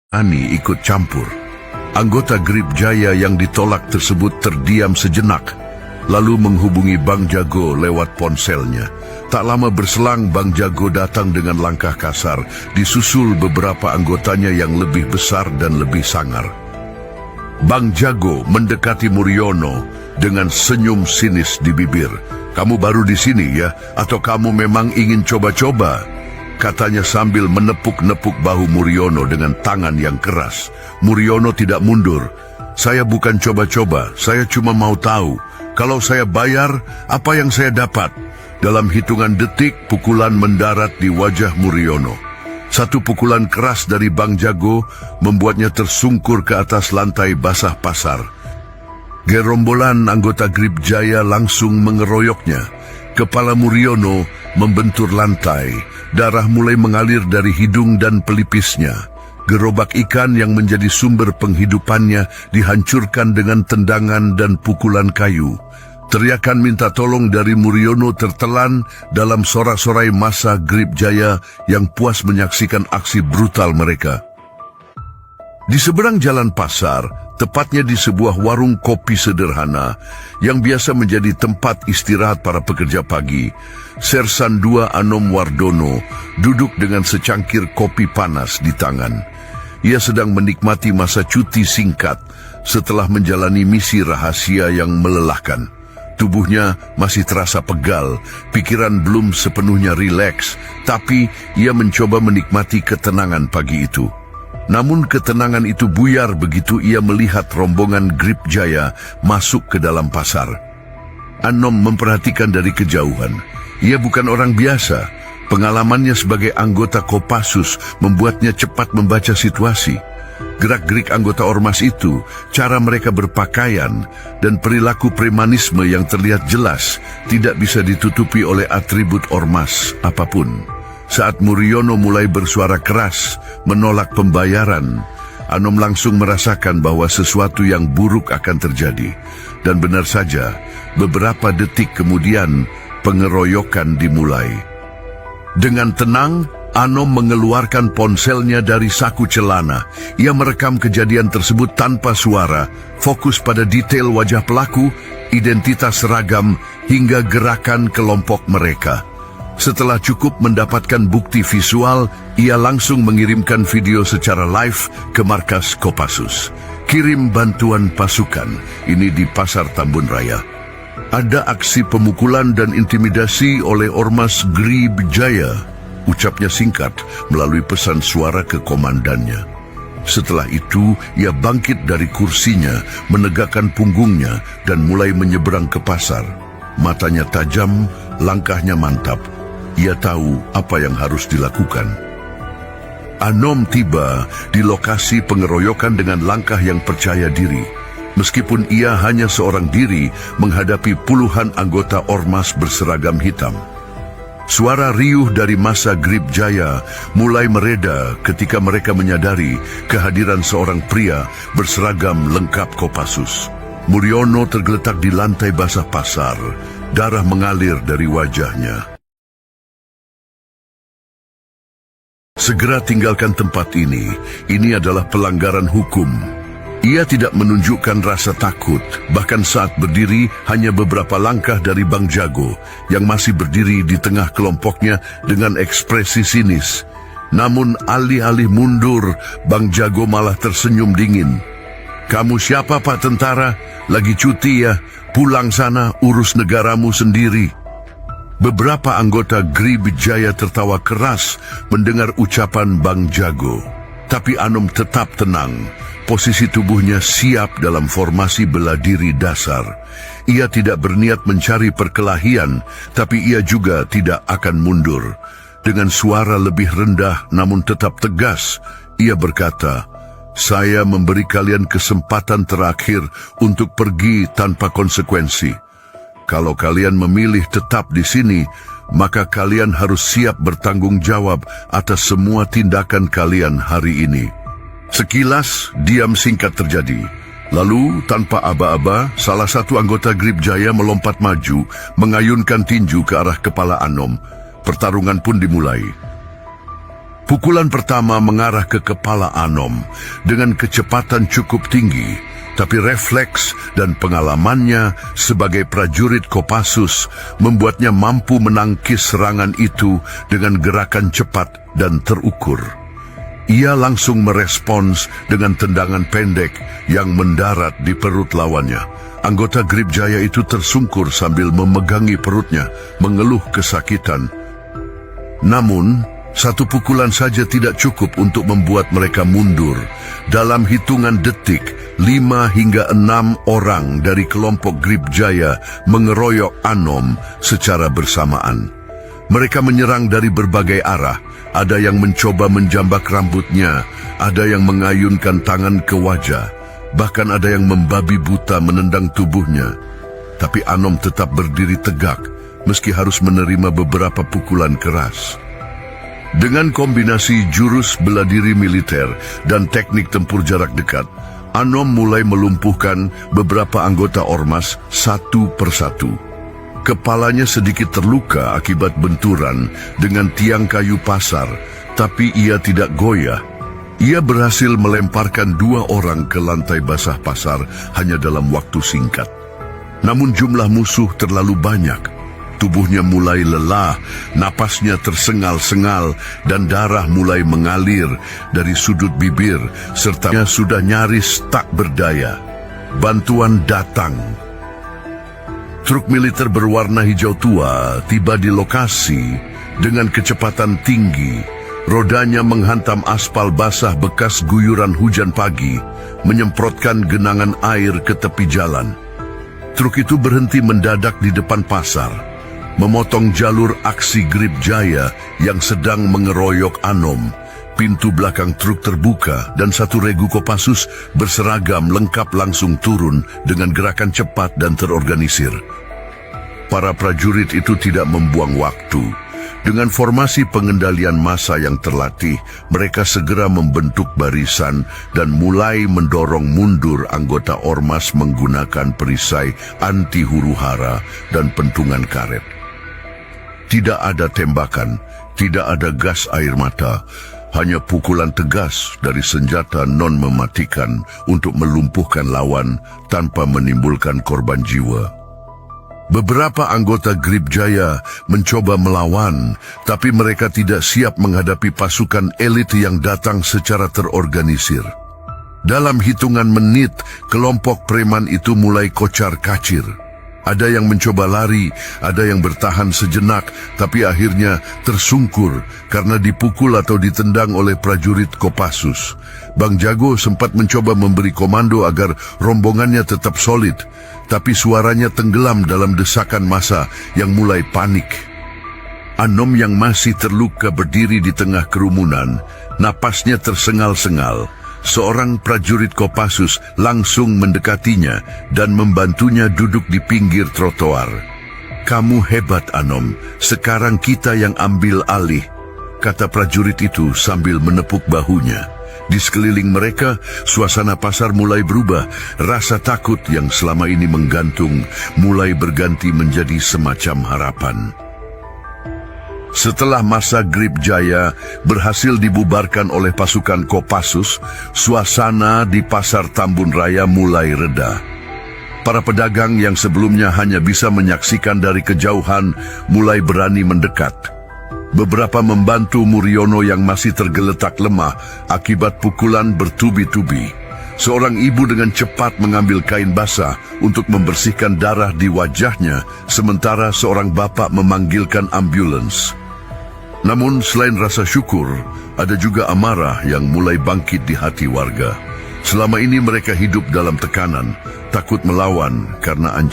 Ani ikut campur. Anggota Grip Jaya yang ditolak tersebut terdiam sejenak, lalu menghubungi Bang Jago lewat ponselnya. Tak lama berselang, Bang Jago datang dengan langkah kasar, disusul beberapa anggotanya yang lebih besar dan lebih sangar. Bang Jago mendekati Muriono dengan senyum sinis di bibir. "Kamu baru di sini ya? Atau kamu memang ingin coba-coba?" Katanya sambil menepuk-nepuk bahu Muriono dengan tangan yang keras. Muriono tidak mundur. "Saya bukan coba-coba, saya cuma mau tahu. Kalau saya bayar, apa yang saya dapat?" Dalam hitungan detik, pukulan mendarat di wajah Muriono. Satu pukulan keras dari Bang Jago membuatnya tersungkur ke atas lantai basah pasar. Gerombolan anggota Grip Jaya langsung mengeroyoknya. Kepala Muriono membentur lantai. Darah mulai mengalir dari hidung dan pelipisnya. Gerobak ikan yang menjadi sumber penghidupannya dihancurkan dengan tendangan dan pukulan kayu. Teriakan minta tolong dari Muriono tertelan dalam sorak-sorai massa Grip Jaya yang puas menyaksikan aksi brutal mereka. Di seberang jalan pasar, tepatnya di sebuah warung kopi sederhana yang biasa menjadi tempat istirahat para pekerja pagi, Sersan II Anom Wardono duduk dengan secangkir kopi panas di tangan. Ia sedang menikmati masa cuti singkat setelah menjalani misi rahasia yang melelahkan. Tubuhnya masih terasa pegal, pikiran belum sepenuhnya rileks, tapi ia mencoba menikmati ketenangan pagi itu. Namun ketenangan itu buyar begitu ia melihat rombongan Grip Jaya masuk ke dalam pasar. Anom memperhatikan dari kejauhan. Ia bukan orang biasa. Pengalamannya sebagai anggota Kopassus membuatnya cepat membaca situasi. Gerak-gerik anggota ormas itu, cara mereka berpakaian, dan perilaku premanisme yang terlihat jelas tidak bisa ditutupi oleh atribut ormas apapun. Saat Muriono mulai bersuara keras menolak pembayaran, Anom langsung merasakan bahwa sesuatu yang buruk akan terjadi. Dan benar saja, beberapa detik kemudian pengeroyokan dimulai. Dengan tenang, Anom mengeluarkan ponselnya dari saku celana. Ia merekam kejadian tersebut tanpa suara, fokus pada detail wajah pelaku, identitas seragam, hingga gerakan kelompok mereka. Setelah cukup mendapatkan bukti visual, ia langsung mengirimkan video secara live ke markas Kopassus. "Kirim bantuan pasukan," ini di Pasar Tambun Raya. "Ada aksi pemukulan dan intimidasi oleh ormas Grip Jaya," ucapnya singkat melalui pesan suara ke komandannya. Setelah itu, ia bangkit dari kursinya, menegakkan punggungnya, dan mulai menyeberang ke pasar. Matanya tajam, langkahnya mantap. Ia tahu apa yang harus dilakukan. Anom tiba di lokasi pengeroyokan dengan langkah yang percaya diri. Meskipun ia hanya seorang diri menghadapi puluhan anggota ormas berseragam hitam. Suara riuh dari massa Grip Jaya mulai mereda ketika mereka menyadari kehadiran seorang pria berseragam lengkap Kopassus. Muriono tergeletak di lantai basah pasar, darah mengalir dari wajahnya. "Segera tinggalkan tempat ini adalah pelanggaran hukum." Ia tidak menunjukkan rasa takut, bahkan saat berdiri hanya beberapa langkah dari Bang Jago yang masih berdiri di tengah kelompoknya dengan ekspresi sinis. Namun alih-alih mundur, Bang Jago malah tersenyum dingin. "Kamu siapa, Pak Tentara? Lagi cuti ya? Pulang sana, urus negaramu sendiri." Beberapa anggota Grip Jaya tertawa keras mendengar ucapan Bang Jago. Tapi Anom tetap tenang. Posisi tubuhnya siap dalam formasi bela diri dasar. Ia tidak berniat mencari perkelahian, tapi ia juga tidak akan mundur. Dengan suara lebih rendah namun tetap tegas, ia berkata, "Saya memberi kalian kesempatan terakhir untuk pergi tanpa konsekuensi. Kalau kalian memilih tetap di sini, maka kalian harus siap bertanggung jawab atas semua tindakan kalian hari ini." Sekilas, diam singkat terjadi. Lalu, tanpa aba-aba, salah satu anggota Grip Jaya melompat maju, mengayunkan tinju ke arah kepala Anom. Pertarungan pun dimulai. Pukulan pertama mengarah ke kepala Anom dengan kecepatan cukup tinggi, tapi refleks dan pengalamannya sebagai prajurit Kopassus membuatnya mampu menangkis serangan itu dengan gerakan cepat dan terukur. Ia langsung merespons dengan tendangan pendek yang mendarat di perut lawannya. Anggota Grip Jaya itu tersungkur sambil memegangi perutnya, mengeluh kesakitan. Namun, satu pukulan saja tidak cukup untuk membuat mereka mundur. Dalam hitungan detik, 5 hingga 6 orang dari kelompok Grip Jaya mengeroyok Anom secara bersamaan. Mereka menyerang dari berbagai arah. Ada yang mencoba menjambak rambutnya, ada yang mengayunkan tangan ke wajah, bahkan ada yang membabi buta menendang tubuhnya. Tapi Anom tetap berdiri tegak, meski harus menerima beberapa pukulan keras. Dengan kombinasi jurus bela diri militer dan teknik tempur jarak dekat, Anom mulai melumpuhkan beberapa anggota ormas satu persatu. Kepalanya sedikit terluka akibat benturan dengan tiang kayu pasar, tapi ia tidak goyah. Ia berhasil melemparkan 2 orang ke lantai basah pasar hanya dalam waktu singkat. Namun jumlah musuh terlalu banyak. Tubuhnya mulai lelah, napasnya tersengal-sengal, dan darah mulai mengalir dari sudut bibir, serta sudah nyaris tak berdaya. Bantuan datang. Truk militer berwarna hijau tua tiba di lokasi dengan kecepatan tinggi. Rodanya menghantam aspal basah bekas guyuran hujan pagi, menyemprotkan genangan air ke tepi jalan. Truk itu berhenti mendadak di depan pasar, memotong jalur aksi Grip Jaya yang sedang mengeroyok Anom. Pintu belakang truk terbuka dan satu regu Kopassus berseragam lengkap langsung turun dengan gerakan cepat dan terorganisir. Para prajurit itu tidak membuang waktu. Dengan formasi pengendalian massa yang terlatih, mereka segera membentuk barisan dan mulai mendorong mundur anggota ormas menggunakan perisai anti huru-hara dan pentungan karet. Tidak ada tembakan, tidak ada gas air mata, hanya pukulan tegas dari senjata non-mematikan untuk melumpuhkan lawan tanpa menimbulkan korban jiwa. Beberapa anggota Grip Jaya mencoba melawan, tapi mereka tidak siap menghadapi pasukan elit yang datang secara terorganisir. Dalam hitungan menit, kelompok preman itu mulai kocar-kacir. Ada yang mencoba lari, ada yang bertahan sejenak, tapi akhirnya tersungkur karena dipukul atau ditendang oleh prajurit Kopassus. Bang Jago sempat mencoba memberi komando agar rombongannya tetap solid, tapi suaranya tenggelam dalam desakan massa yang mulai panik. Anom yang masih terluka berdiri di tengah kerumunan, napasnya tersengal-sengal. Seorang prajurit Kopassus langsung mendekatinya dan membantunya duduk di pinggir trotoar. "Kamu hebat, Anom. Sekarang kita yang ambil alih," kata prajurit itu sambil menepuk bahunya. Di sekeliling mereka, suasana pasar mulai berubah. Rasa takut yang selama ini menggantung mulai berganti menjadi semacam harapan. Setelah masa Grip Jaya berhasil dibubarkan oleh pasukan Kopassus, suasana di pasar Tambun Raya mulai reda. Para pedagang yang sebelumnya hanya bisa menyaksikan dari kejauhan mulai berani mendekat. Beberapa membantu Muriono yang masih tergeletak lemah akibat pukulan bertubi-tubi. Seorang ibu dengan cepat mengambil kain basah untuk membersihkan darah di wajahnya, sementara seorang bapak memanggilkan ambulans. Namun selain rasa syukur, ada juga amarah yang mulai bangkit di hati warga. Selama ini mereka hidup dalam tekanan, takut melawan karena ancaman.